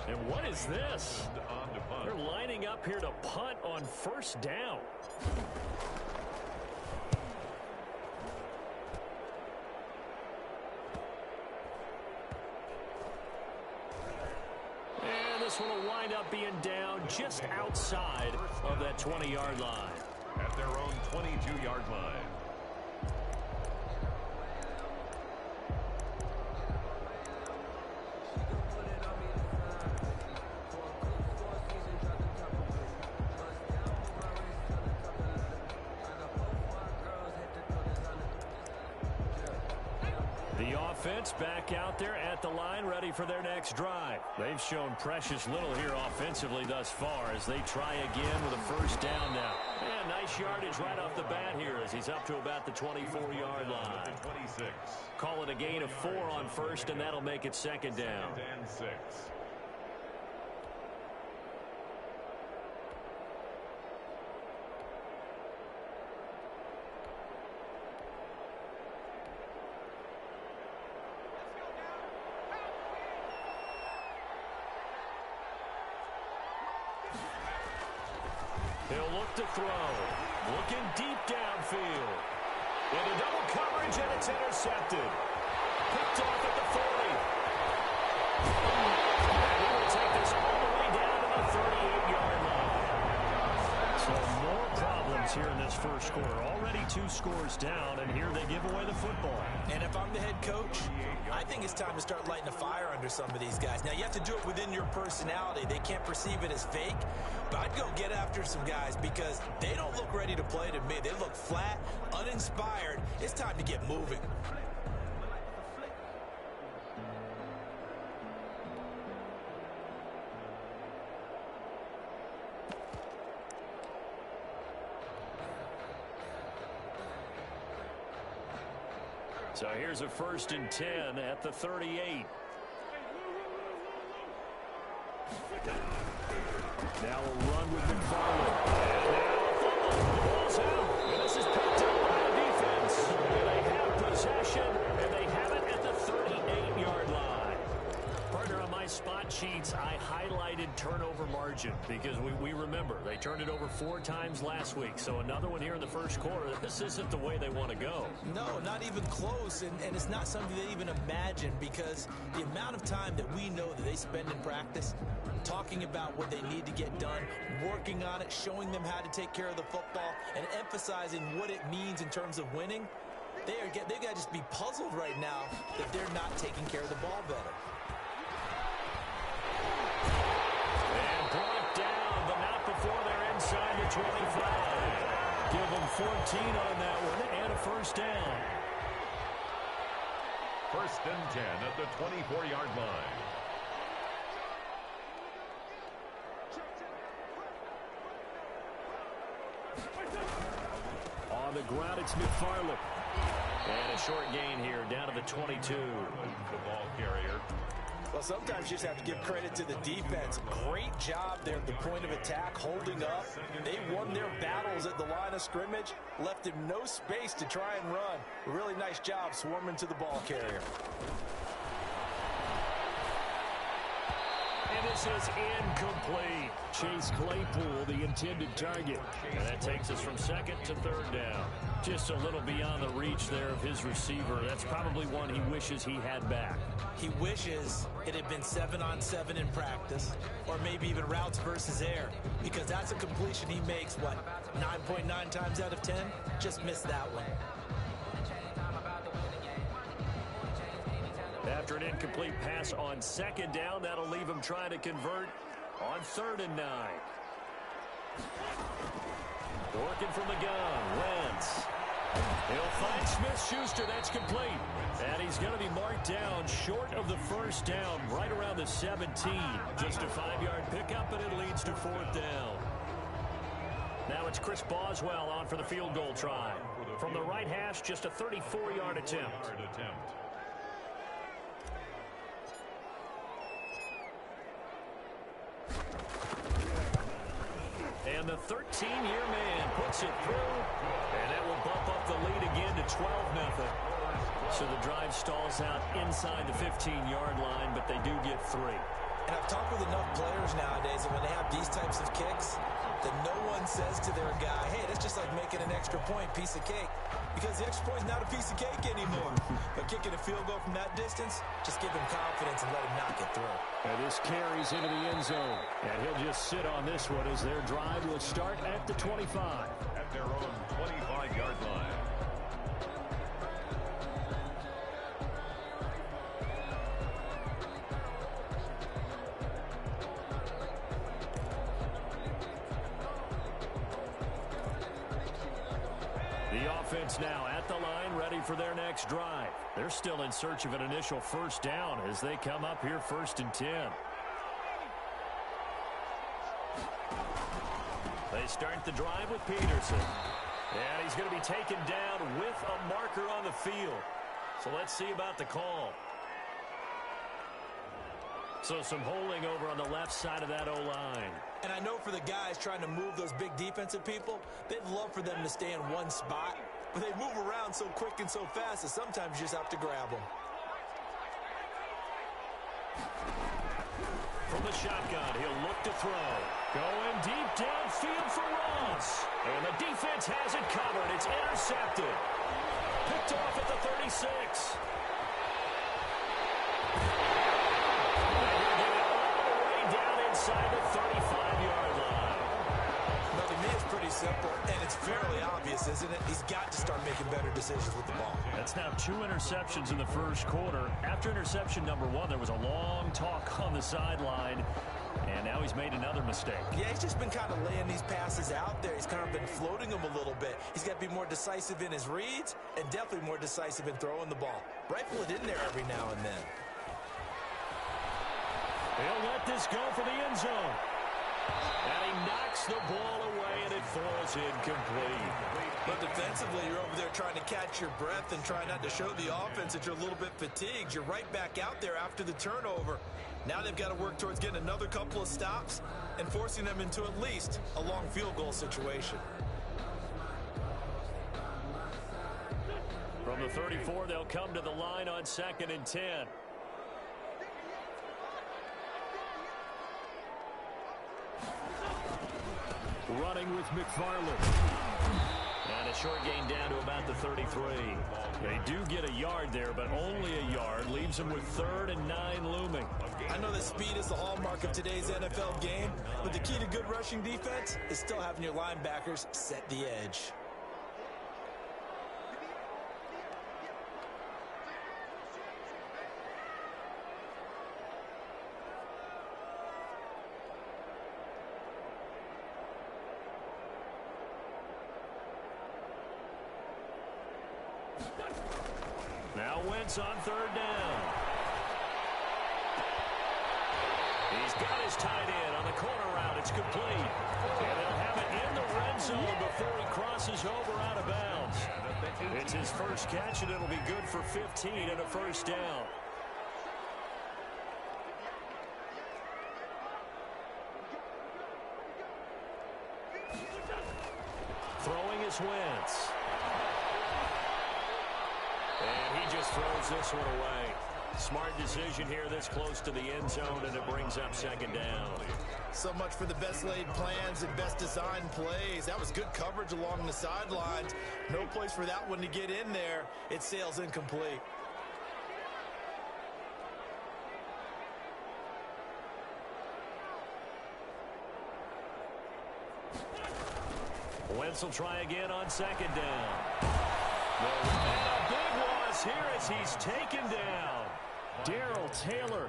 And what is this? They're lining up here to punt on first down. And this one will wind up being down just outside of that 20-yard line. At their own 22-yard line. Back out there at the line, ready for their next drive. They've shown precious little here offensively thus far as they try again with a first down now. And nice yardage right off the bat here as he's up to about the 24-yard line. 26. Call it a gain of 4 on first, and that'll make it second down. Second and 6. He'll look to throw. Looking deep downfield. Into double coverage, and it's intercepted. Picked off at the 40. And he will take this all the way down to the 38-yard line. So more problems here in this first quarter. Already 2 scores down, and here they give away the football. And if I'm the head coach, I think it's time to start lighting a fire under some of these guys. Now, you have to do it within your personality. They can't perceive it as fake. But I'd go get after some guys because they don't look ready to play to me. They look flat, uninspired. It's time to get moving. So here's a 1st and 10 at the 38. Now a run with McFarland. And now the ball's out. And this is picked up by the defense. And they have possession, and they have it at the 38-yard line. Partner, on my spot sheets, I highlighted turnover margin because we remember they turned it over 4 times last week. So another one here in the first quarter. This isn't the way they want to go. No, not even close. And it's not something they even imagine because the amount of time that we know that they spend in practice talking about what they need to get done, working on it, showing them how to take care of the football, and emphasizing what it means in terms of winning, they got to just be puzzled right now that they're not taking care of the ball better. And brought down, but not before they're inside the 25. Give them 14 on that one and a first down. 1st and 10 at the 24-yard line. On the ground, it's McFarland. And a short gain here, down to the 22. The ball carrier. Well, sometimes you just have to give credit to the defense. Great job there at the point of attack, holding up. They won their battles at the line of scrimmage, left him no space to try and run. A really nice job swarming to the ball carrier. And this is incomplete. Chase Claypool, the intended target. And that takes us from 2nd to 3rd down. Just a little beyond the reach there of his receiver. That's probably one he wishes he had back. He wishes it had been 7-on-7 in practice, or maybe even routes versus air, because that's a completion he makes, what, 9.9 times out of 10? Just missed that one. After an incomplete pass on 2nd down, that'll leave him trying to convert on 3rd and 9. Working from the gun, Wentz. He'll find Smith-Schuster. That's complete. And he's going to be marked down short of the first down, right around the 17. Just a 5-yard pickup, and it leads to 4th down. Now it's Chris Boswell on for the field goal try. From the right hash, just a 34-yard attempt. And the 13-year man puts it through, and that will bump up the lead again to 12-0. So the drive stalls out inside the 15-yard line, but they do get 3. And I've talked with enough players nowadays, and when they have these types of kicks, that no one says to their guy, hey, that's just like making an extra point, piece of cake. Because the extra point is not a piece of cake anymore. But kicking a field goal from that distance, just give him confidence and let him knock it through. And this carries into the end zone. And he'll just sit on this one as their drive will start at the 25. At their own 25-yard line. The offense now at the line, ready for their next drive. They're still in search of an initial first down as they come up here 1st and 10. They start the drive with Peterson. And he's going to be taken down with a marker on the field. So let's see about the call. So some holding over on the left side of that O-line. And I know for the guys trying to move those big defensive people, they'd love for them to stay in one spot. But they move around so quick and so fast that sometimes you just have to grab them. From the shotgun, he'll look to throw. Going deep downfield for Ross. And the defense has it covered. It's intercepted. Picked off at the 36. Down inside the 35-yard line. Now, to me, it's pretty simple, and it's fairly obvious, isn't it? He's got to start making better decisions with the ball. That's now 2 interceptions in the first quarter. After interception number 1, there was a long talk on the sideline, and now he's made another mistake. Yeah, he's just been kind of laying these passes out there. He's kind of been floating them a little bit. He's got to be more decisive in his reads and definitely more decisive in throwing the ball. Rifle it in there every now and then. He'll let this go for the end zone. And he knocks the ball away, and it falls incomplete. But defensively, you're over there trying to catch your breath and try not to show the offense that you're a little bit fatigued. You're right back out there after the turnover. Now they've got to work towards getting another couple of stops and forcing them into at least a long field goal situation. From the 34, they'll come to the line on 2nd and 10. Running with McFarland. And a short gain down to about the 33. They do get a yard there, but only a yard. Leaves them with 3rd and 9 looming. I know that speed is the hallmark of today's NFL game, but the key to good rushing defense is still having your linebackers set the edge. Now Wentz on 3rd down. He's got his tight end on the corner route. It's complete. And they'll have it in the red zone before he crosses over out of bounds. It's his first catch, and it'll be good for 15 and a first down. Throwing is Wentz. And he just throws this one away. Smart decision here this close to the end zone, and it brings up 2nd down. So much for the best laid plans and best designed plays. That was good coverage along the sidelines. No place for that one to get in there. It sails incomplete. Wentz will try again on 2nd down. And a big loss here as he's taken down. Darrell Taylor.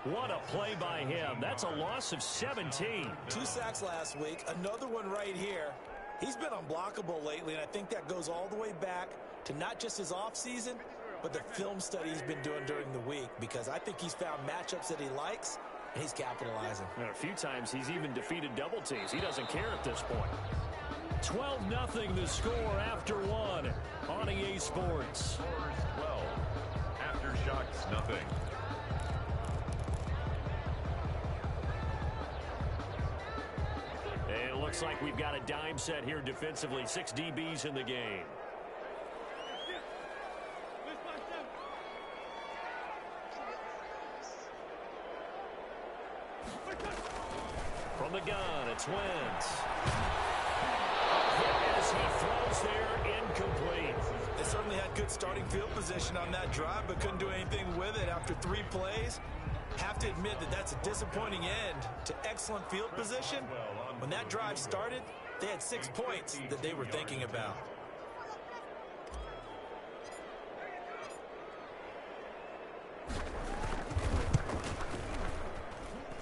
What a play by him. That's a loss of 17. 2 sacks last week. Another one right here. He's been unblockable lately, and I think that goes all the way back to not just his offseason, but the film study he's been doing during the week, because I think he's found matchups that he likes, and he's capitalizing. And a few times he's even defeated double teams. He doesn't care at this point. 12-0 the score after 1 on EA Sports. 12. Aftershocks, nothing. And it looks like we've got a dime set here defensively. 6 DBs in the game. From the gun, it's Wentz. Hit as he throws there, incomplete. They certainly had good starting field position on that drive, but couldn't do anything with it after 3 plays. Have to admit that that's a disappointing end to excellent field position. When that drive started, they had 6 points that they were thinking about.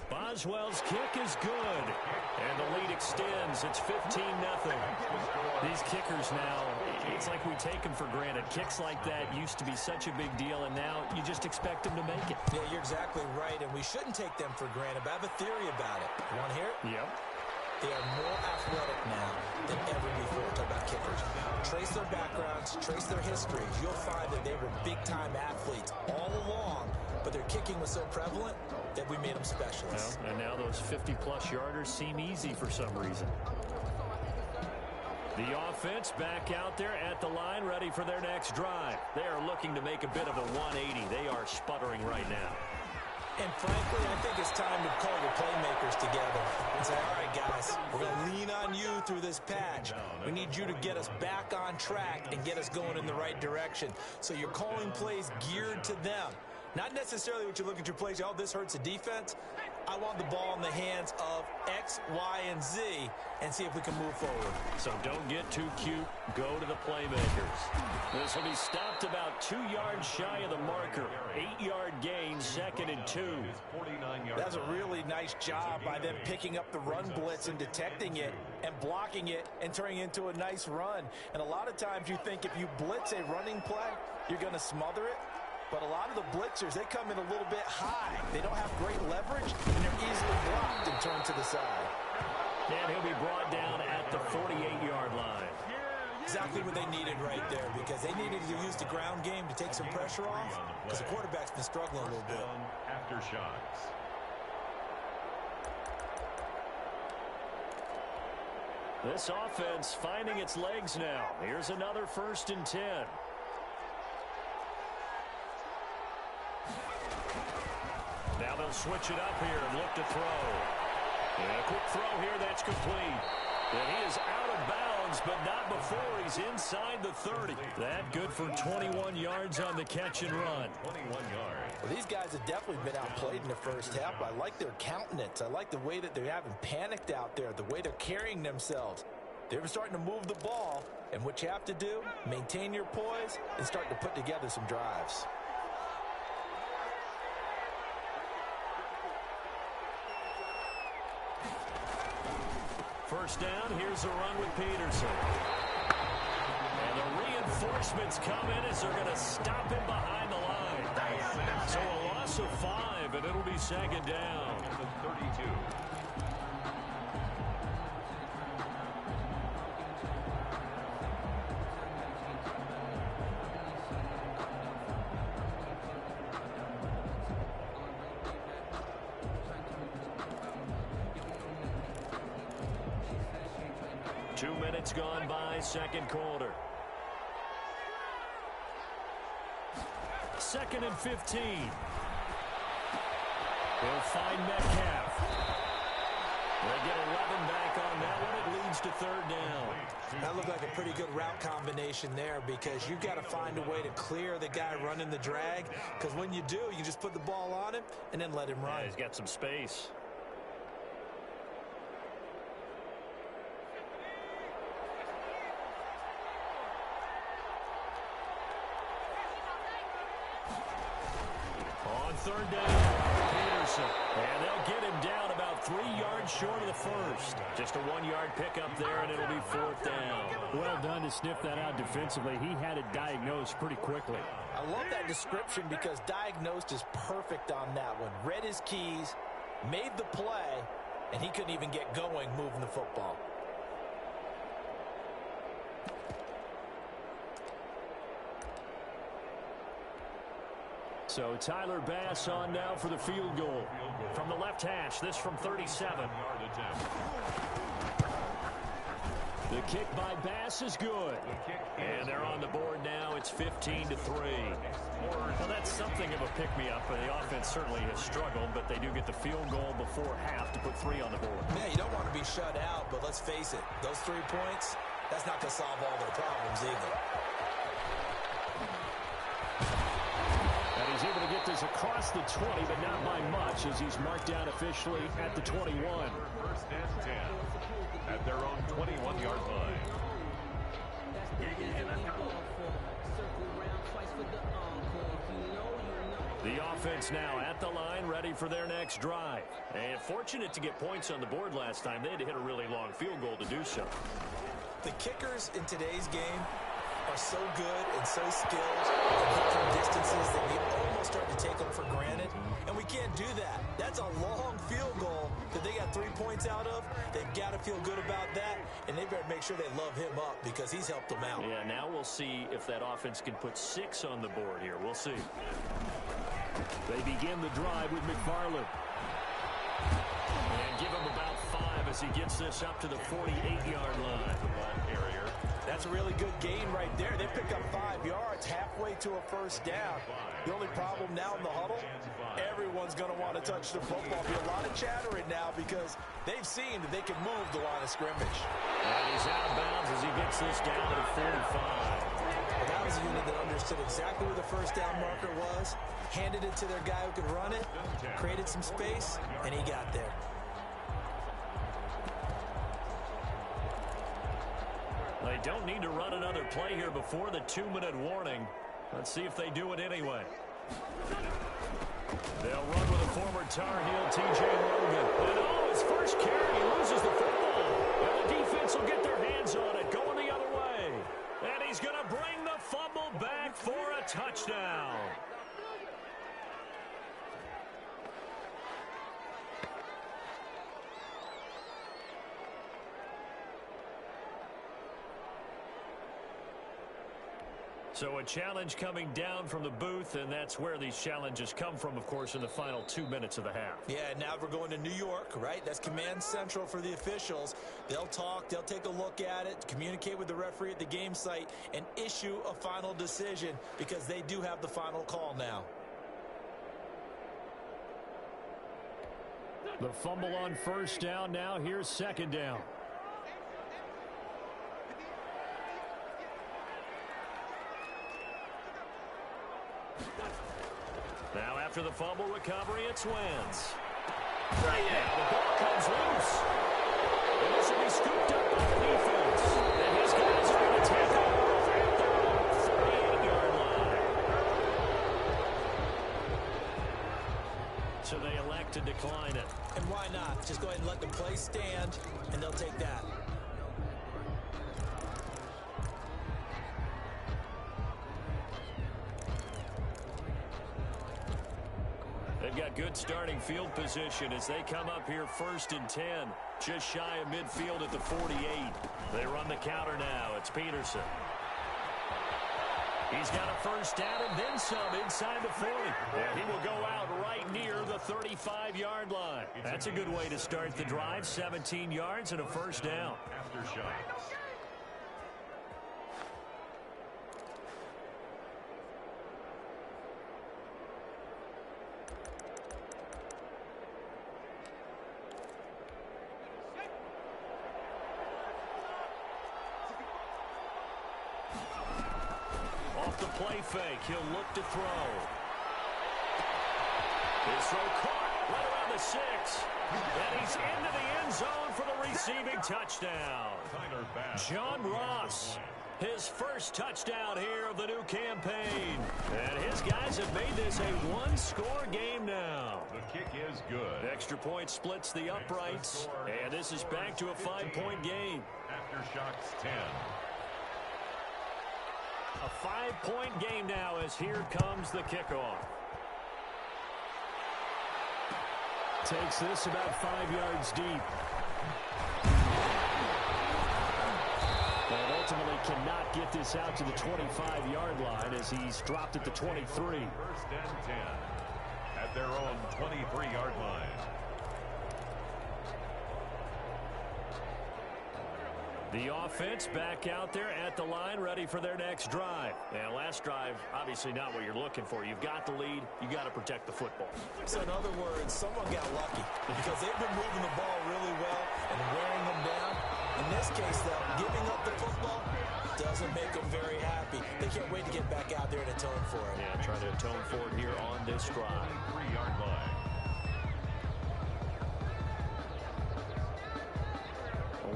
Boswell's kick is good, and the lead extends. It's 15-0. These kickers now, it's like we take them for granted. Kicks like that used to be such a big deal, and now you just expect them to make it. Yeah, you're exactly right, and we shouldn't take them for granted, but I have a theory about it. You want to hear it? Yep. They are more athletic now than ever before. Talk about kickers. Trace their backgrounds, trace their histories. You'll find that they were big-time athletes all along, but their kicking was so prevalent that we made them specialists. Well, and now those 50-plus yarders seem easy for some reason. The offense back out there at the line, ready for their next drive. They are looking to make a bit of a 180. They are sputtering right now. And frankly, I think it's time to call your playmakers together and say, all right, guys, we're going to lean on you through this patch. We need you to get us back on track and get us going in the right direction. So you're calling plays geared to them. Not necessarily what you look at your plays, oh, this hurts the defense. I want the ball in the hands of X, Y, and Z and see if we can move forward. So don't get too cute. Go to the playmakers. This will be stopped about 2 yards shy of the marker. 8-yard gain, 2nd and 2. That's a really nice job by them picking up the run blitz and detecting it and blocking it and turning it into a nice run. And a lot of times you think if you blitz a running play, you're going to smother it. But a lot of the blitzers, they come in a little bit high. They don't have great leverage, and they're easily blocked and turned to the side. And he'll be brought down at the 48-yard line. Exactly what they needed right there, because they needed to use the ground game to take some pressure off, because the quarterback's been struggling a little bit. Aftershocks. This offense finding its legs now. Here's another 1st and 10. Now they'll switch it up here and look to throw. And a quick throw here, that's complete. And he is out of bounds, but not before he's inside the 30. That good for 21 yards on the catch and run. 21 yards. Well, these guys have definitely been outplayed in the first half. I like their countenance. I like the way that they haven't panicked out there, the way they're carrying themselves. They're starting to move the ball, and what you have to do, maintain your poise and start to put together some drives. First down, here's a run with Peterson. And the reinforcements come in as they're going to stop him behind the line. So a loss of 5, and it'll be 2nd down. 32. Two minutes gone by, 2nd quarter. 2nd and 15. They'll find Metcalf. They get 11 back on that one. It leads to 3rd down. That looked like a pretty good route combination there, because you've got to find a way to clear the guy running the drag, because when you do, you just put the ball on him and then let him run. Yeah, he's got some space. On 3rd down, Peterson. And they'll get him down about 3 yards short of the 1st. Just a 1-yard pickup there, and it'll be 4th down. Well done to sniff that out defensively. He had it diagnosed pretty quickly. I love that description, because diagnosed is perfect on that one. Read his keys, made the play, and he couldn't even get going moving the football. So Tyler Bass on now for the field goal. From the left hash, this from 37. The kick by Bass is good. And they're on the board now. It's 15-3. Well, that's something of a pick-me-up. The offense certainly has struggled, but they do get the field goal before half to put 3 on the board. Yeah, you don't want to be shut out, but let's face it, those 3 points, that's not going to solve all their problems either. And he's able to get this across the 20, but not by much, as he's marked down officially at the 21. First and 10 at their own 21-yard line. The offense now at the line, ready for their next drive. And fortunate to get points on the board last time. They had to hit a really long field goal to do so. The kickers in today's game are so good and so skilled and hit from distances that we almost start to take them for granted. And we can't do that. That's a long field goal that they got 3 points out of. They've got to feel good about that, and they better make sure they love him up because he's helped them out. Yeah, now we'll see if that offense can put 6 on the board here. We'll see. They begin the drive with McFarland. And give him about 5 as he gets this up to the 48-yard line. That's a really good gain right there. They pick up 5 yards halfway to a first down. The only problem now in the huddle, everyone's going to want to touch the football. There'll be a lot of chattering now because they've seen that they can move the line of scrimmage. And he's out of bounds as he gets this down to the 45. Well, that was a unit that understood exactly where the first down marker was, handed it to their guy who could run it, created some space, and he got there. They don't need to run another play here before the 2-minute warning. Let's see if they do it anyway. They'll run with a former Tar Heel, T.J. Logan. And his first carry, he loses the football. And the defense will get their hands on it, going the other way. And he's going to bring the fumble back for a touchdown. So a challenge coming down from the booth, and that's where these challenges come from, of course, in the final 2 minutes of the half. Yeah, now we're going to New York, right? That's command central for the officials. They'll talk, they'll take a look at it, communicate with the referee at the game site, and issue a final decision because they do have the final call now. The fumble on first down. Now here's second down. Now after the fumble recovery, it's Wentz. Yeah, the ball comes loose. And this will be scooped up by the defense. And his guys are going to take off at their own 38-yard line. So they elect to decline it. And why not? Just go ahead and let the play stand, and they'll take that. They've got good starting field position as they come up here 1st and 10. Just shy of midfield at the 48. They run the counter now. It's Peterson. He's got a first down and then some inside the 40. And he will go out right near the 35-yard line. That's a good way to start the drive. 17 yards and a first down. Aftershock. The play fake. He'll look to throw. His throw caught right around the 6. And he's into the end zone for the receiving touchdown. John Ross, his first touchdown here of the new campaign. And his guys have made this a one-score game now. The kick is good. Extra point splits the uprights. And this is back to a 5-point game. Aftershocks 10. A 5-point game now as here comes the kickoff. Takes this about 5 yards deep. And ultimately cannot get this out to the 25-yard line as he's dropped at the 23. 1st and 10 at their own 23-yard line. The offense back out there at the line, ready for their next drive. And last drive, obviously not what you're looking for. You've got the lead. You got to protect the football. So in other words, someone got lucky because they've been moving the ball really well and wearing them down. In this case, though, giving up the football doesn't make them very happy. They can't wait to get back out there and atone for it. Yeah, trying to atone for it here on this drive. 3-yard line.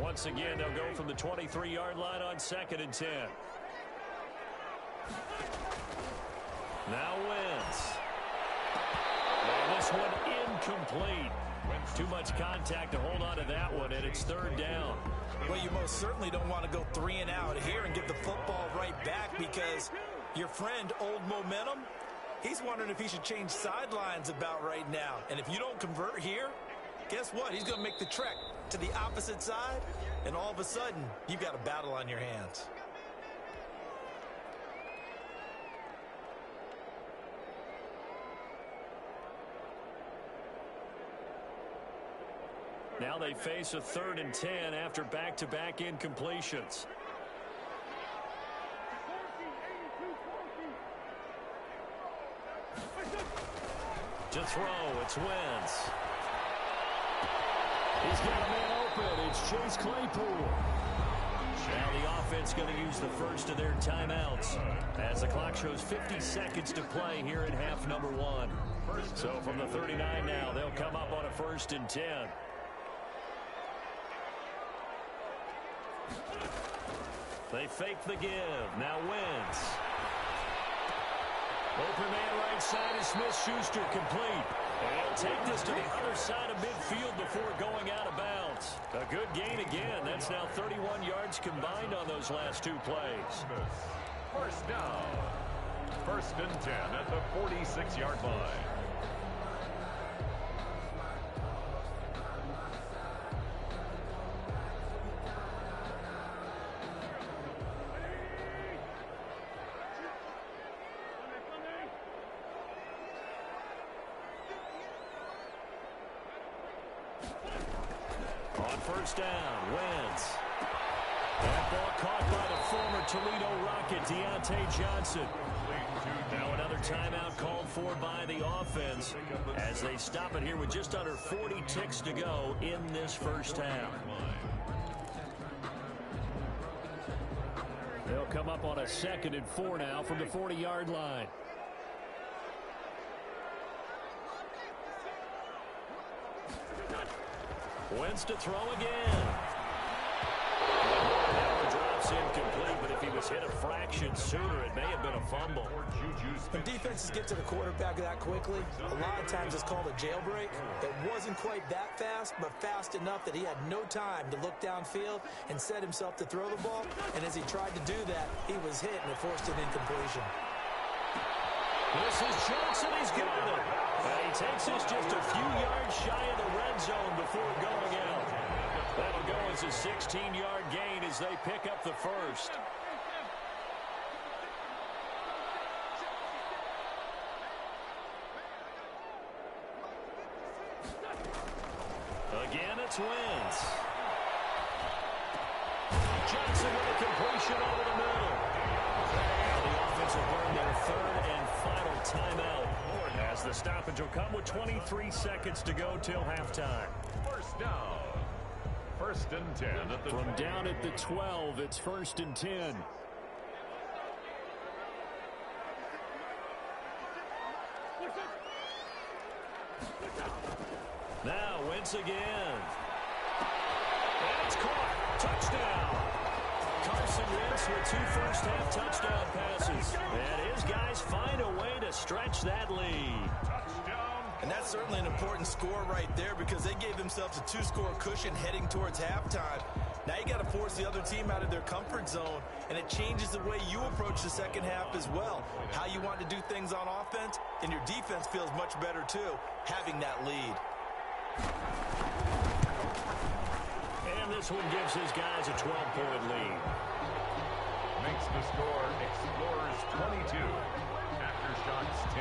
Once again, they'll go from the 23-yard line on 2nd and 10. Now Wentz. And this one incomplete. Too much contact to hold on to that one, and it's 3rd down. Well, you most certainly don't want to go 3 and out here and give the football right back because your friend, Old Momentum, he's wondering if he should change sidelines about right now. And if you don't convert here, guess what? He's going to make the trek to the opposite side, and all of a sudden, you've got a battle on your hands. Now they face a 3rd and 10 after back-to-back incompletions. To throw, it's Wentz. He's got a man open. It's Chase Claypool. Now the offense going to use the first of their timeouts as the clock shows 50 seconds to play here in half number 1. So from the 39 now, they'll come up on a 1st and 10. They fake the give. Now Wentz. Open man right side is Smith-Schuster, complete. And he'll take this to the other side of midfield before going out of bounds. A good gain again. That's now 31 yards combined on those last 2 plays. First down. 1st and 10 at the 46-yard line. On 1st down, Wentz. That ball caught by the former Toledo Rocket, Deontay Johnson. Now another timeout called for by the offense as they stop it here with just under 40 ticks to go in this 1st half. They'll come up on a 2nd and 4 now from the 40-yard line. Wentz to throw again. That one drops incomplete, but if he was hit a fraction sooner, it may have been a fumble. When defenses get to the quarterback that quickly, a lot of times it's called a jailbreak. It wasn't quite that fast, but fast enough that he had no time to look downfield and set himself to throw the ball. And as he tried to do that, he was hit and it forced an incompletion. This is Johnson. He's got it. And he takes this just a few yards shy of the red zone before going out. That'll go as a 16-yard gain as they pick up the first. Again, it's Wentz. Johnson with a completion over the middle. Now the offense will burn their 3rd and final timeout as the stoppage will come with 23 seconds to go till halftime. First down. 1st and 10 at the From down at the 12, it's 1st and 10. Now Wentz again. And it's caught. Touchdown. Carson Wentz with 2 first-half touchdown passes. And his guys find a way to stretch that lead. And that's certainly an important score right there because they gave themselves a 2-score cushion heading towards halftime. Now you got to force the other team out of their comfort zone, and it changes the way you approach the second half as well. How you want to do things on offense, and your defense feels much better too, having that lead. And this one gives his guys a 12-point lead. makes the score Explorers 22, Aftershocks 10.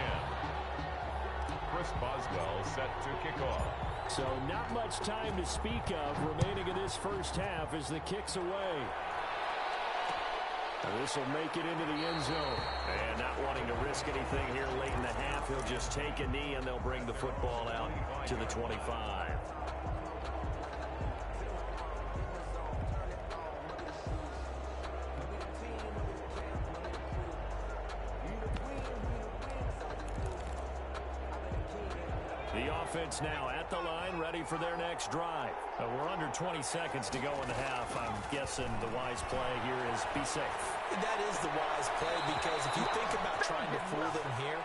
Chris Boswell set to kick off. So not much time to speak of remaining in this first half as the kick's away. This will make it into the end zone. And not wanting to risk anything here late in the half, he'll just take a knee and they'll bring the football out to the 25. The offense now at the line, ready for their next drive. We're under 20 seconds to go in the half. I'm guessing the wise play here is be safe. That is the wise play, because if you think about trying to fool them here,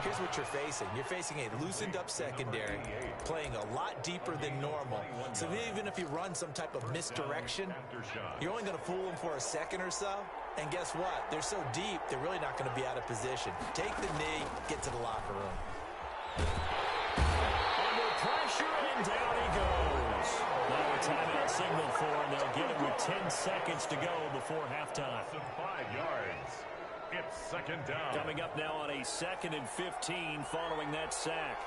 here's what you're facing. You're facing a loosened up secondary, playing a lot deeper than normal. So even if you run some type of misdirection, you're only going to fool them for a second or so. And guess what? They're so deep, they're really not going to be out of position. Take the knee, get to the locker room. Pressure, and down he goes. Now a timeout signal for him. They'll get it with 10 seconds to go before halftime. 5 yards. It's second down. Coming up now on a 2nd and 15 following that sack.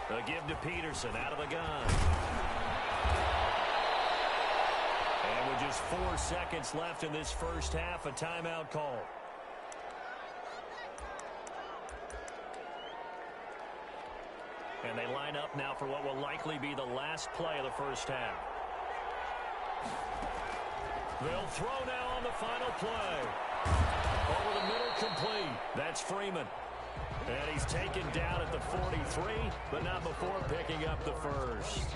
A give to Peterson out of the gun. And with just 4 seconds left in this first half, a timeout call. And they line up now for what will likely be the last play of the first half. They'll throw now on the final play. Over the middle, complete. That's Freeman. And he's taken down at the 43, but not before picking up the first.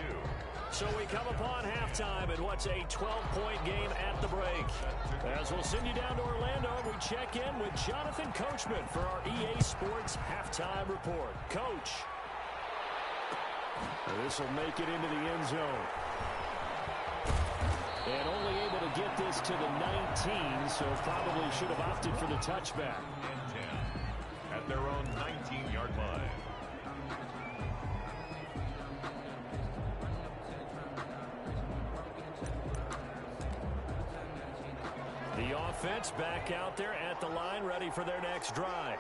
So we come upon halftime in what's a 12-point game at the break. As we'll send you down to Orlando, we check in with Jonathan Coachman for our EA Sports Halftime Report. Coach. This will make it into the end zone. And only able to get this to the 19, so probably should have opted for the touchback. And 10 at their own 19-yard line. The offense back out there at the line, ready for their next drive.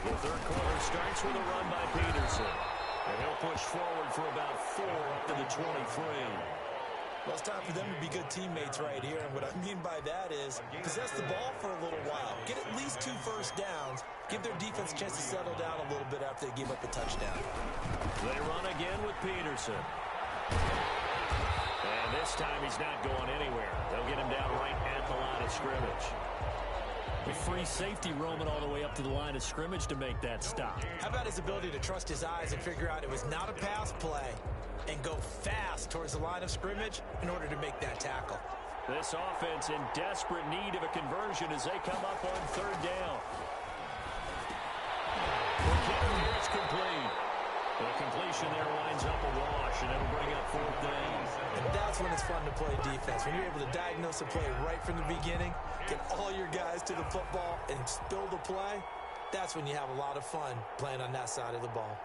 The third quarter starts with a run by Peterson. And he'll push forward for about 4 up to the 23. Well, it's time for them to be good teammates right here. And what I mean by that is possess the ball for a little while. Get at least 2 first downs. Give their defense a chance to settle down a little bit after they give up a touchdown. They run again with Peterson. And this time he's not going anywhere. They'll get him down right at the line of scrimmage. The free safety roaming all the way up to the line of scrimmage to make that stop. How about his ability to trust his eyes and figure out it was not a pass play and go fast towards the line of scrimmage in order to make that tackle? This offense in desperate need of a conversion as they come up on 3rd down. It's complete. The completion there winds up a wash, and it'll bring up 4th down. And that's when it's fun to play defense. When you're able to diagnose a play right from the beginning, get all your guys to the football and spill the play, that's when you have a lot of fun playing on that side of the ball.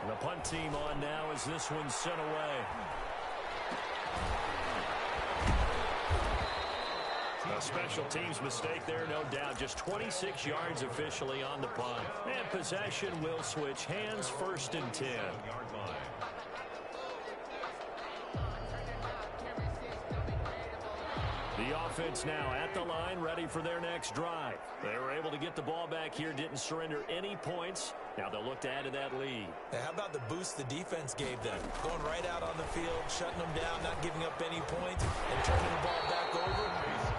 And the punt team on now as this one's sent away. A special teams mistake there, no doubt. Just 26 yards officially on the punt. And possession will switch hands, 1st and 10. The offense now at the line, ready for their next drive. They were able to get the ball back here, didn't surrender any points. Now they'll look to add to that lead. Now, how about the boost the defense gave them? Going right out on the field, shutting them down, not giving up any points, and turning the ball back over.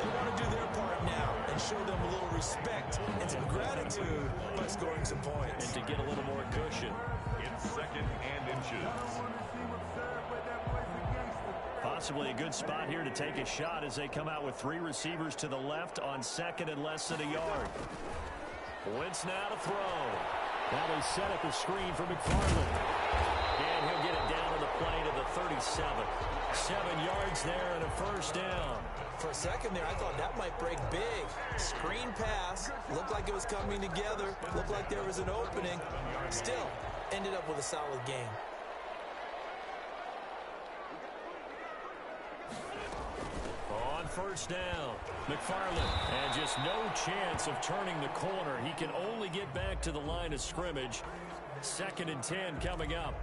They want to do their part now and show them a little respect and some gratitude by scoring some points. And to get a little more cushion. In 2nd and inches. Possibly a good spot here to take a shot as they come out with 3 receivers to the left on 2nd and less than a yard. Wentz now to throw. Now they set up a screen for McFarland. And he'll get it down to the play to the 37. 7 yards there and a 1st down. For a second there, I thought that might break big. Screen pass. Looked like it was coming together. Looked like there was an opening. Still, ended up with a solid game. first down. McFarland, and just no chance of turning the corner. He can only get back to the line of scrimmage. 2nd and 10 coming up.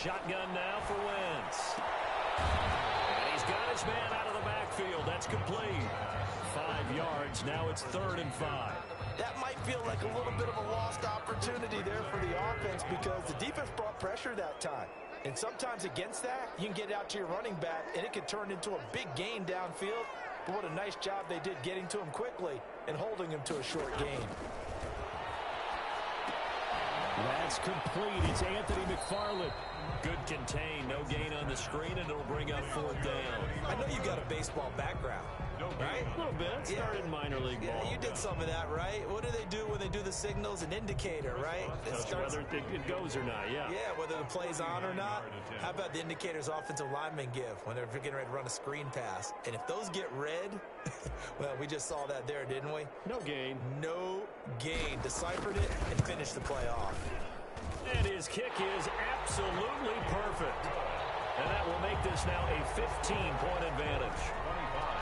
Shotgun now for Wentz. And he's got his man out of the backfield. That's complete. 5 yards. Now it's 3rd and 5. That might feel like a little bit of a lost opportunity there for the offense because the defense brought pressure that time. And sometimes against that, you can get it out to your running back, and it can turn into a big gain downfield. But what a nice job they did getting to him quickly and holding him to a short gain. That's complete. It's Anthony McFarland. Good contain. No gain on the screen, and it'll bring up 4th down. I know you've got a baseball background, right? A little bit. Started minor league ball. Yeah, you did some of that, right? What do they do when they do the signals? An indicator, right? Whether it goes or not, yeah. Yeah, whether the play's on or not. How about the indicators offensive linemen give when they're getting ready to run a screen pass? And if those get red, well, we just saw that there, didn't we? No gain. No gain. Deciphered it and finished the play off. And his kick is absolutely perfect. And that will make this now a 15-point advantage.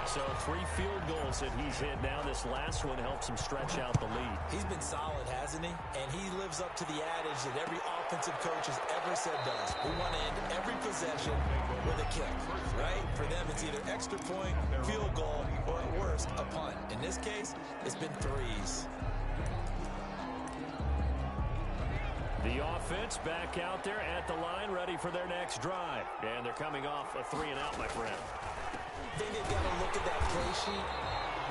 So 3 field goals that he's hit now. This last one helps him stretch out the lead. He's been solid, hasn't he? And he lives up to the adage that every offensive coach has ever said does. We want to end every possession with a kick, right? For them, it's either extra point, field goal, or at worst, a punt. In this case, it's been 3s. The offense back out there at the line, ready for their next drive. And they're coming off a 3-and-out, my friend. I think they've got to look at that play sheet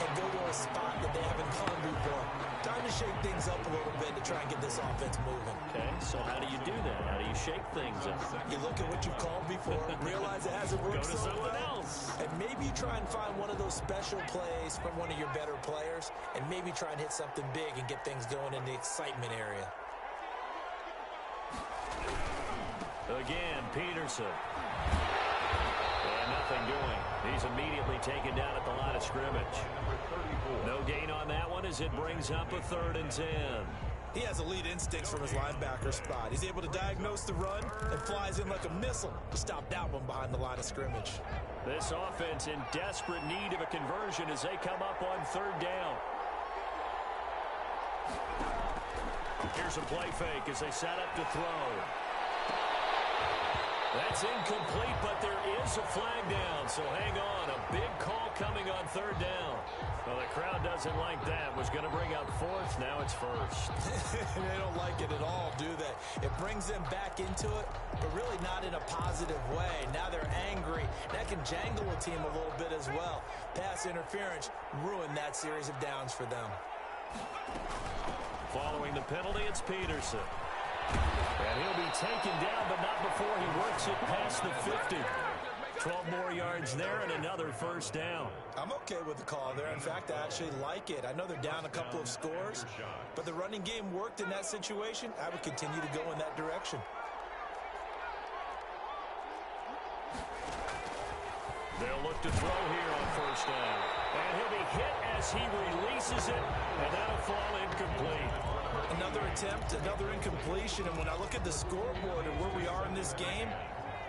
and go to a spot that they haven't gone before. Time to shake things up a little bit to try and get this offense moving. Okay, so how do you do that? How do you shake things up? You look at what you've called before, realize it hasn't worked Go to so something well, else. and maybe you try and find one of those special plays from one of your better players, and maybe try and hit something big and get things going in the excitement area. Again, Peterson. And nothing doing. He's immediately taken down at the line of scrimmage. No gain on that one as it brings up a 3rd and 10. He has elite instincts from his linebacker spot. He's able to diagnose the run and flies in like a missile to stop that one behind the line of scrimmage. This offense in desperate need of a conversion as they come up on 3rd down. Here's a play fake as they set up to throw. That's incomplete, but there is a flag down, so hang on. A big call coming on 3rd down. Well, the crowd doesn't like that. Was going to bring up 4th, now it's 1st. They don't like it at all, do they? It brings them back into it, but really not in a positive way. Now they're angry. That can jangle a team a little bit as well. Pass interference ruined that series of downs for them. Following the penalty, it's Peterson. And he'll be taken down, but not before he works it past the 50. 12 more yards there and another 1st down. I'm okay with the call there. In fact, I actually like it. I know they're down a couple of scores, but the running game worked in that situation. I would continue to go in that direction. They'll look to throw here on 1st down. And he'll be hit as he releases it, and that'll fall incomplete. Another attempt, another incompletion, and when I look at the scoreboard and where we are in this game,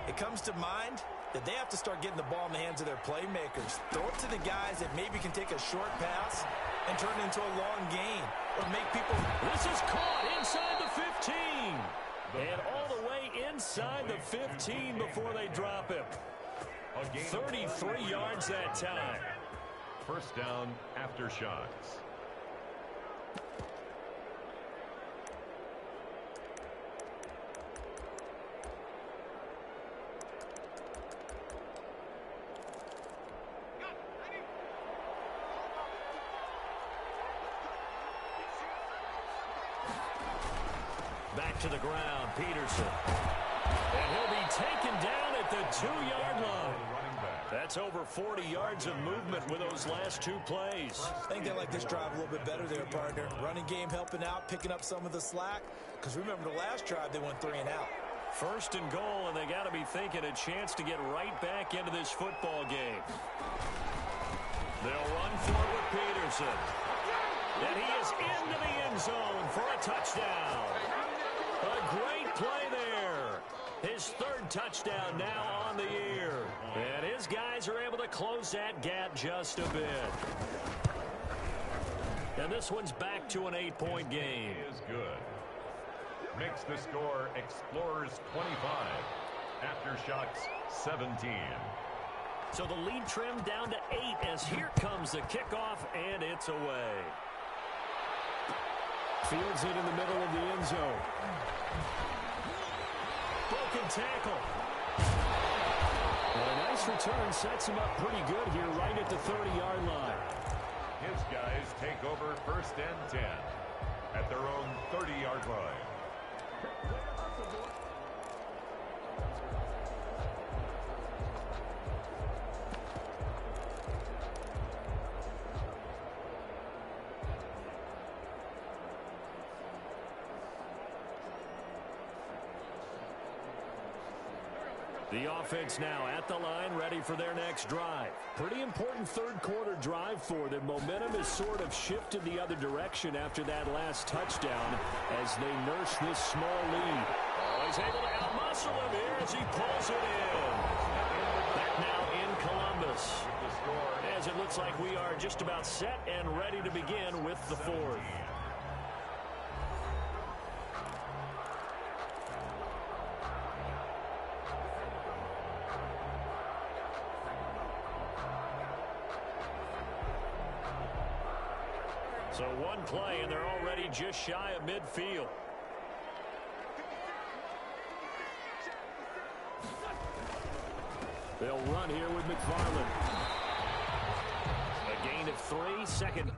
it comes to mind that they have to start getting the ball in the hands of their playmakers. Throw it to the guys that maybe can take a short pass and turn it into a long gain or make people... This is caught inside the 15. And all the way inside the 15 before they drop him. 33 yards that time. 1st down, Aftershocks. Back to the ground, Peterson. And he'll be taken down at the 2-yard line. That's over 40 yards of movement with those last two plays. I think they like this drive a little bit better there, partner. Running game helping out, picking up some of the slack. Because remember, the last drive, they went 3 and out. First and goal, and they got to be thinking a chance to get right back into this football game. They'll run for it with Peterson. And he is into the end zone for a touchdown. A great play there. His third touchdown now on the year. And his guys are able to close that gap just a bit. And this one's back to an 8-point game. He is good. Makes the score Explorers 25. Aftershocks 17. So the lead trimmed down to 8 as here comes the kickoff, and it's away. Fields it in the middle of the end zone. Broken tackle. Well, a nice return sets him up pretty good here right at the 30-yard line. His guys take over 1st and 10 at their own 30-yard line. The offense now at the line, ready for their next drive. Pretty important third-quarter drive for them. Momentum has sort of shifted the other direction after that last touchdown as they nurse this small lead. Oh, he's able to outmuscle him here as he pulls it in. Back now in Columbus. As it looks like we are just about set and ready to begin with the fourth. So one play, and they're already just shy of midfield. They'll run here with McFarland. A gain of 3, second.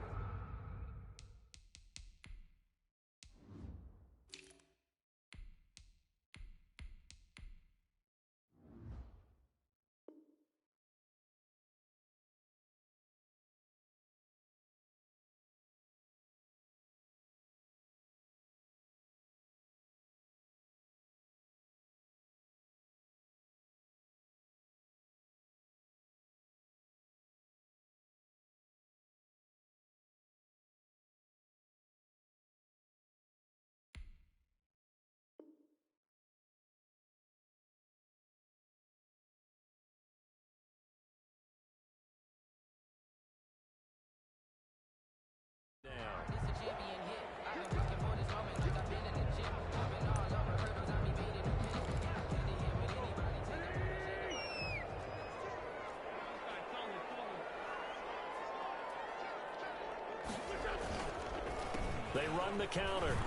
They run the counter.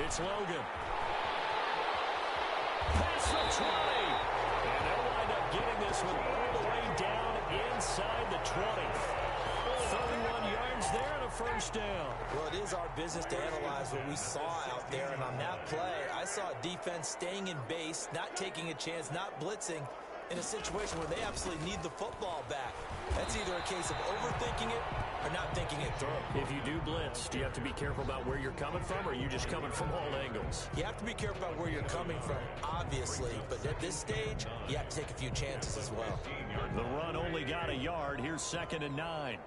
It's Logan. Pass for 20. And they'll wind up getting this one all the way down inside the 20. 31 yards there and a first down. Well, it is our business to analyze what we saw out there. And on that play, I saw a defense staying in base, not taking a chance, not blitzing in a situation where they absolutely need the football back. That's either a case of overthinking it or not thinking it through. If you do blitz, do you have to be careful about where you're coming from, or are you just coming from all angles? You have to be careful about where you're coming from, obviously. But at this stage, you have to take a few chances as well. The run only got a yard. Here's 2nd and 9.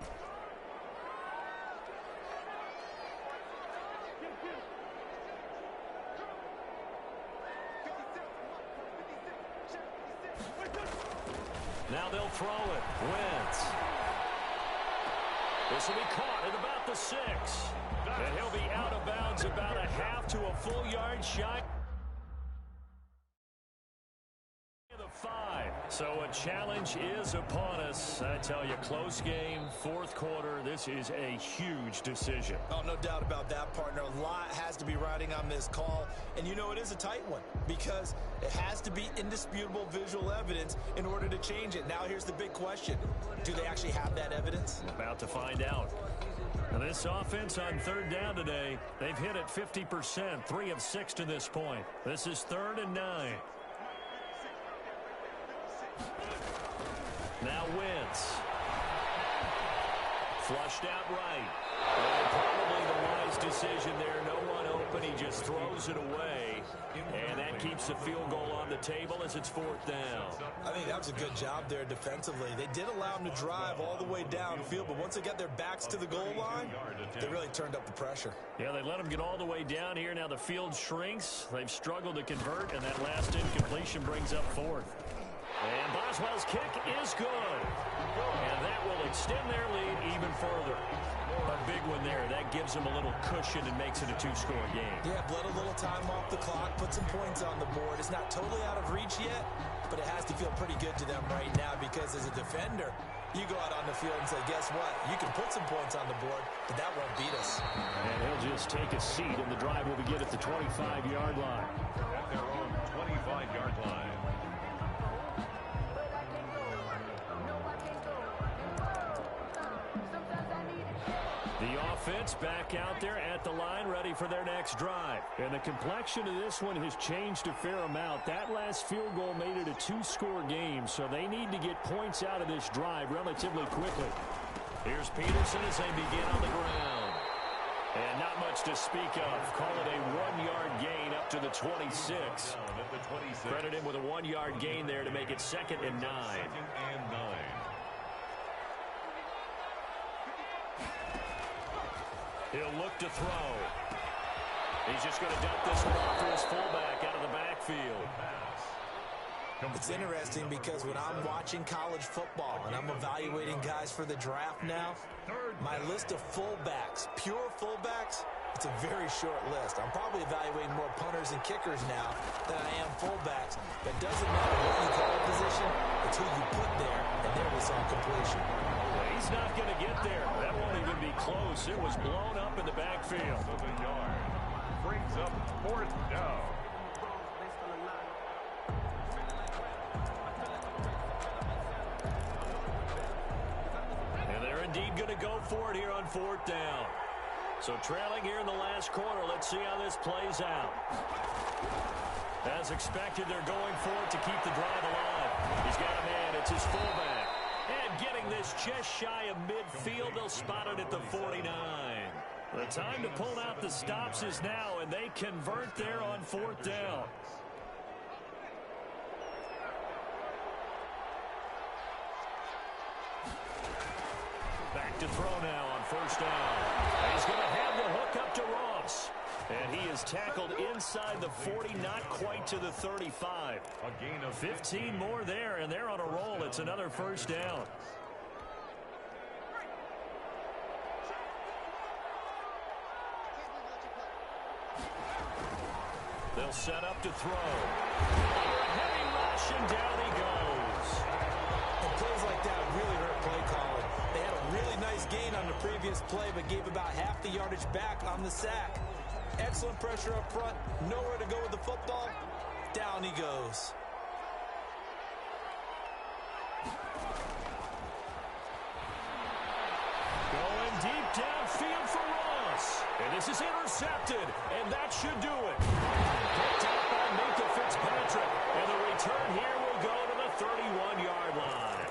Now they'll throw it. Wentz. This will be caught at about the 6. And he'll be out of bounds about a half to a full yard shy. The 5. So a challenge is upon us. I tell you, close game, 4th quarter. This is a huge decision. Oh, no doubt about that, partner. A lot has to be riding on this call. And you know it is a tight one because it has to be indisputable visual evidence in order to change it. Now here's the big question. Do they actually have that evidence? About to find out. Now this offense on 3rd down today, they've hit it 50%, 3 of 6 to this point. This is 3rd and 9. Now now Wentz. Flushed out right. And probably the wise decision there. No one open. He just throws it away. And that keeps the field goal on the table as it's 4th down. I think that was a good job there defensively. They did allow them to drive all the way downfield, but once they got their backs to the goal line, they really turned up the pressure. Yeah, they let them get all the way down here. Now the field shrinks. They've struggled to convert, and that last incompletion brings up 4th. And Boswell's kick is good. And that will extend their lead even further. A big one there. That gives them a little cushion and makes it a 2-score game. Yeah, let a little time off the clock, put some points on the board. It's not totally out of reach yet, but it has to feel pretty good to them right now because as a defender, you go out on the field and say, guess what? You can put some points on the board, but that won't beat us. And he'll just take a seat, and the drive will begin at the 25-yard line. At their own 25-yard line. The offense back out there at the line, ready for their next drive. And the complexion of this one has changed a fair amount. That last field goal made it a 2-score game, so they need to get points out of this drive relatively quickly. Here's Peterson as they begin on the ground. And not much to speak of. Call it a 1-yard gain up to the 26. Credit him with a 1-yard gain there to make it 2nd and 9. 2nd and 9. He'll look to throw. He's just going to dump this one off to his fullback out of the backfield. It's interesting because when I'm watching college football and I'm evaluating guys for the draft now, my list of fullbacks, pure fullbacks, it's a very short list. I'm probably evaluating more punters and kickers now than I am fullbacks. But it doesn't matter what you call a position, it's who you put there, and there we saw completion. He's not going to get there. That won't even be close. It was blown up in the backfield. So the yard brings up 4th down. And they're indeed going to go for it here on 4th down. So trailing here in the last quarter. Let's see how this plays out. As expected, they're going for it to keep the drive alive. He's got a man. It's his fullback. And getting this just shy of midfield, they'll spot it at the 49. The time to pull out the stops is now, and they convert there on 4th down. Back to throw now on 1st down. And he's going to have the hook up to Ross. And he is tackled inside the 40, not quite to the 35. A gain of 15 more there, and they're on a roll. It's another 1st down. They'll set up to throw. Under a heavy rush, and down he goes. And plays like that really hurt play calling. They had a really nice gain on the previous play, but gave about half the yardage back on the sack. Excellent pressure up front. Nowhere to go with the football. Down he goes. Going deep downfield for Ross. And this is intercepted, and that should do it. Picked up by Minka Fitzpatrick. And the return here will go to the 31-yard line.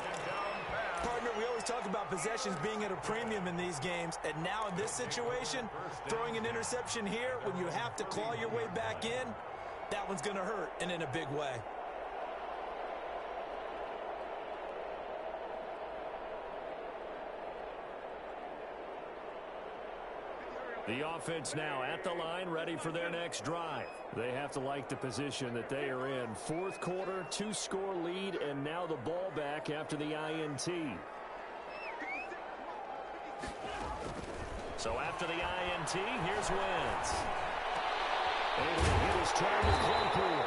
Partner, we always talk about possessions being at a premium in these games, and now in this situation, throwing an interception here when you have to claw your way back in, that one's going to hurt, and in a big way. The offense now at the line, ready for their next drive. They have to like the position that they are in. 4th quarter, 2-score lead, and now the ball back after the INT. So after the INT, here's Wentz. Able to hit his target Claypool.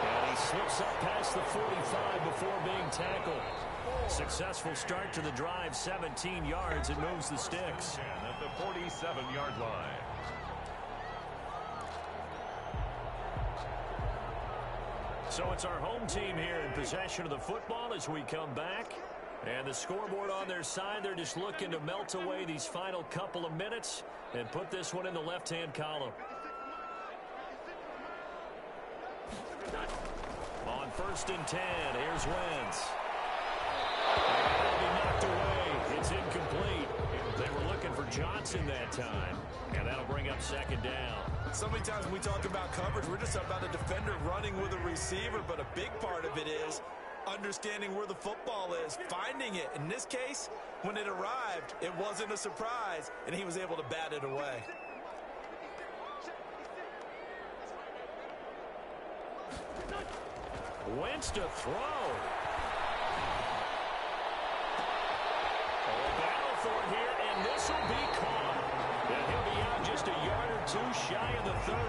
And he slips up past the 45 before being tackled. Successful start to the drive, 17 yards, and moves the sticks. And at the 47-yard line. So it's our home team here in possession of the football as we come back. And the scoreboard on their side, they're just looking to melt away these final couple of minutes and put this one in the left-hand column. On 1st and 10, here's Wentz. for Johnson that time. And that'll bring up second down. So many times when we talk about coverage, we're just about a defender running with a receiver, but a big part of it is understanding where the football is, finding it. In this case, when it arrived, it wasn't a surprise, and he was able to bat it away. Wentz to throw. Battle for it here, and this will be caught. And he'll be out just a yard or two shy of the 30.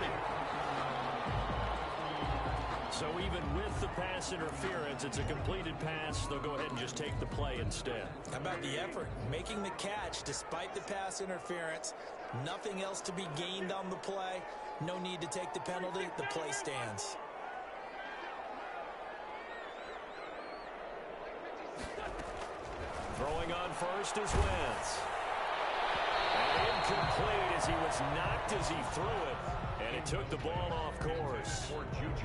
So even with the pass interference, it's a completed pass. They'll go ahead and just take the play instead. How about the effort? Making the catch despite the pass interference. Nothing else to be gained on the play. No need to take the penalty. The play stands. Throwing on first is Wentz. And incomplete as he was knocked as he threw it. And it took the ball off course.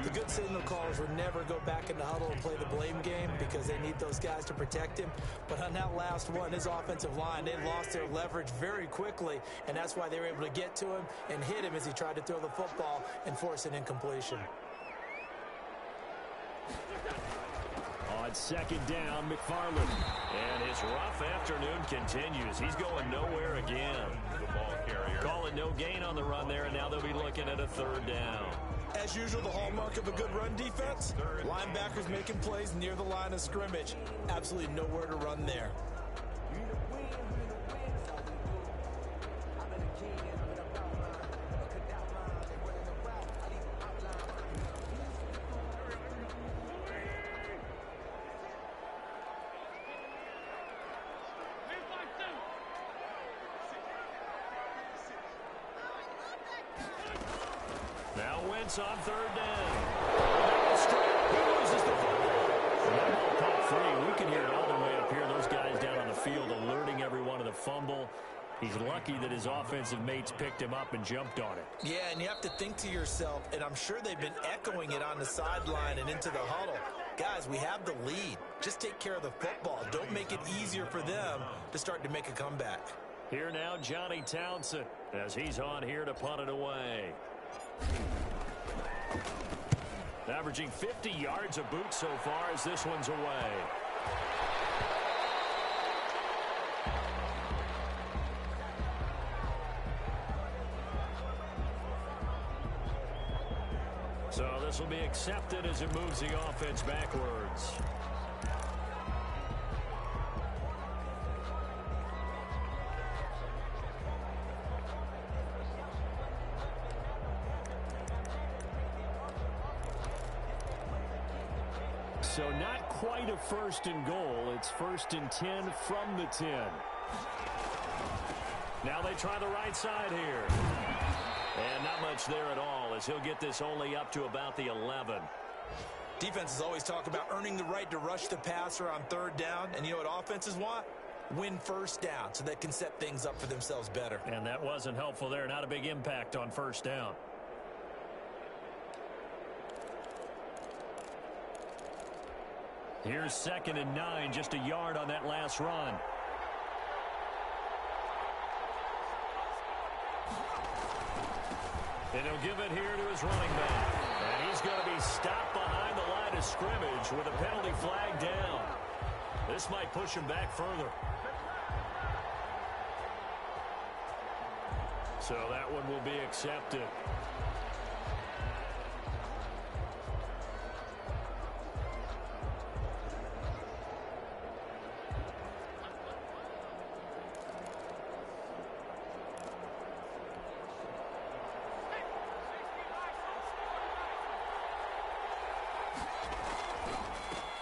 The good signal callers would never go back in the huddle and play the blame game because they need those guys to protect him. But on that last one, his offensive line, they lost their leverage very quickly, and that's why they were able to get to him and hit him as he tried to throw the football and force an incompletion. On second down, McFarland. And his rough afternoon continues. He's going nowhere again. The ball carrier. Calling no gain on the run there, and now they'll be looking at a third down. As usual, the hallmark of a good run defense, linebackers making plays near the line of scrimmage. Absolutely nowhere to run there. On third down. He loses the football. Caught free. We can hear it all the way up here. Those guys down on the field alerting everyone of the fumble. He's lucky that his offensive mates picked him up and jumped on it. Yeah, and you have to think to yourself, and I'm sure they've been echoing it on the sideline and into the huddle. Guys, we have the lead. Just take care of the football. Don't make it easier for them to start to make a comeback. Here now, Johnny Townsend, as he's on here to punt it away. Averaging 50 yards a boot so far as this one's away. So this will be accepted as it moves the offense backwards. So not quite a first and goal. It's first and 10 from the 10. Now they try the right side here. And not much there at all as he'll get this only up to about the 11. Defenses always talk about earning the right to rush the passer on third down. And you know what offenses want? Win first down so they can set things up for themselves better. And that wasn't helpful there. Not a big impact on first down. Here's second and 9, just a yard on that last run. And he'll give it here to his running back. And he's going to be stopped behind the line of scrimmage with a penalty flag down. This might push him back further. So that one will be accepted.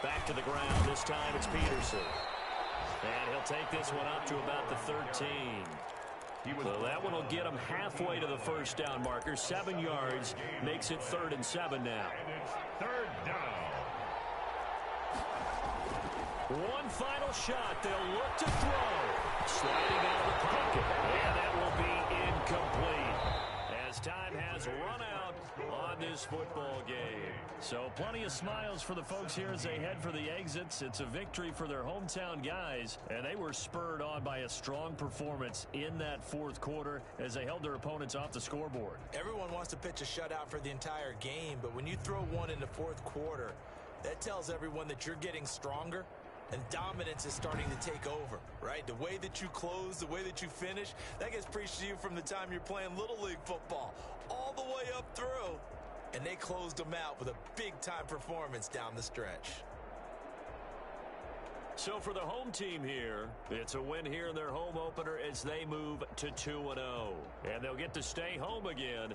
Back to the ground. This time it's Peterson. And he'll take this one up to about the 13. So that one will get him halfway to the first down marker. 7 yards makes it 3rd and 7 now. And it's third down. One final shot. They'll look to throw. Sliding out of the pocket. And that will be incomplete. As as time has run out on this football game. So plenty of smiles for the folks here as they head for the exits. It's a victory for their hometown guys, and they were spurred on by a strong performance in that fourth quarter as they held their opponents off the scoreboard. Everyone wants to pitch a shutout for the entire game, but when you throw one in the fourth quarter, that tells everyone that you're getting stronger and dominance is starting to take over, right? The way that you close, the way that you finish, that gets preached to you from the time you're playing Little League football all the way up through. And they closed them out with a big-time performance down the stretch. So for the home team here, it's a win here in their home opener as they move to 2-0. And they'll get to stay home again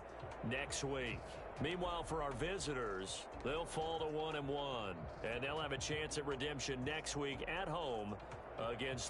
next week. Meanwhile, for our visitors, they'll fall to 1-1. And they'll have a chance at redemption next week at home against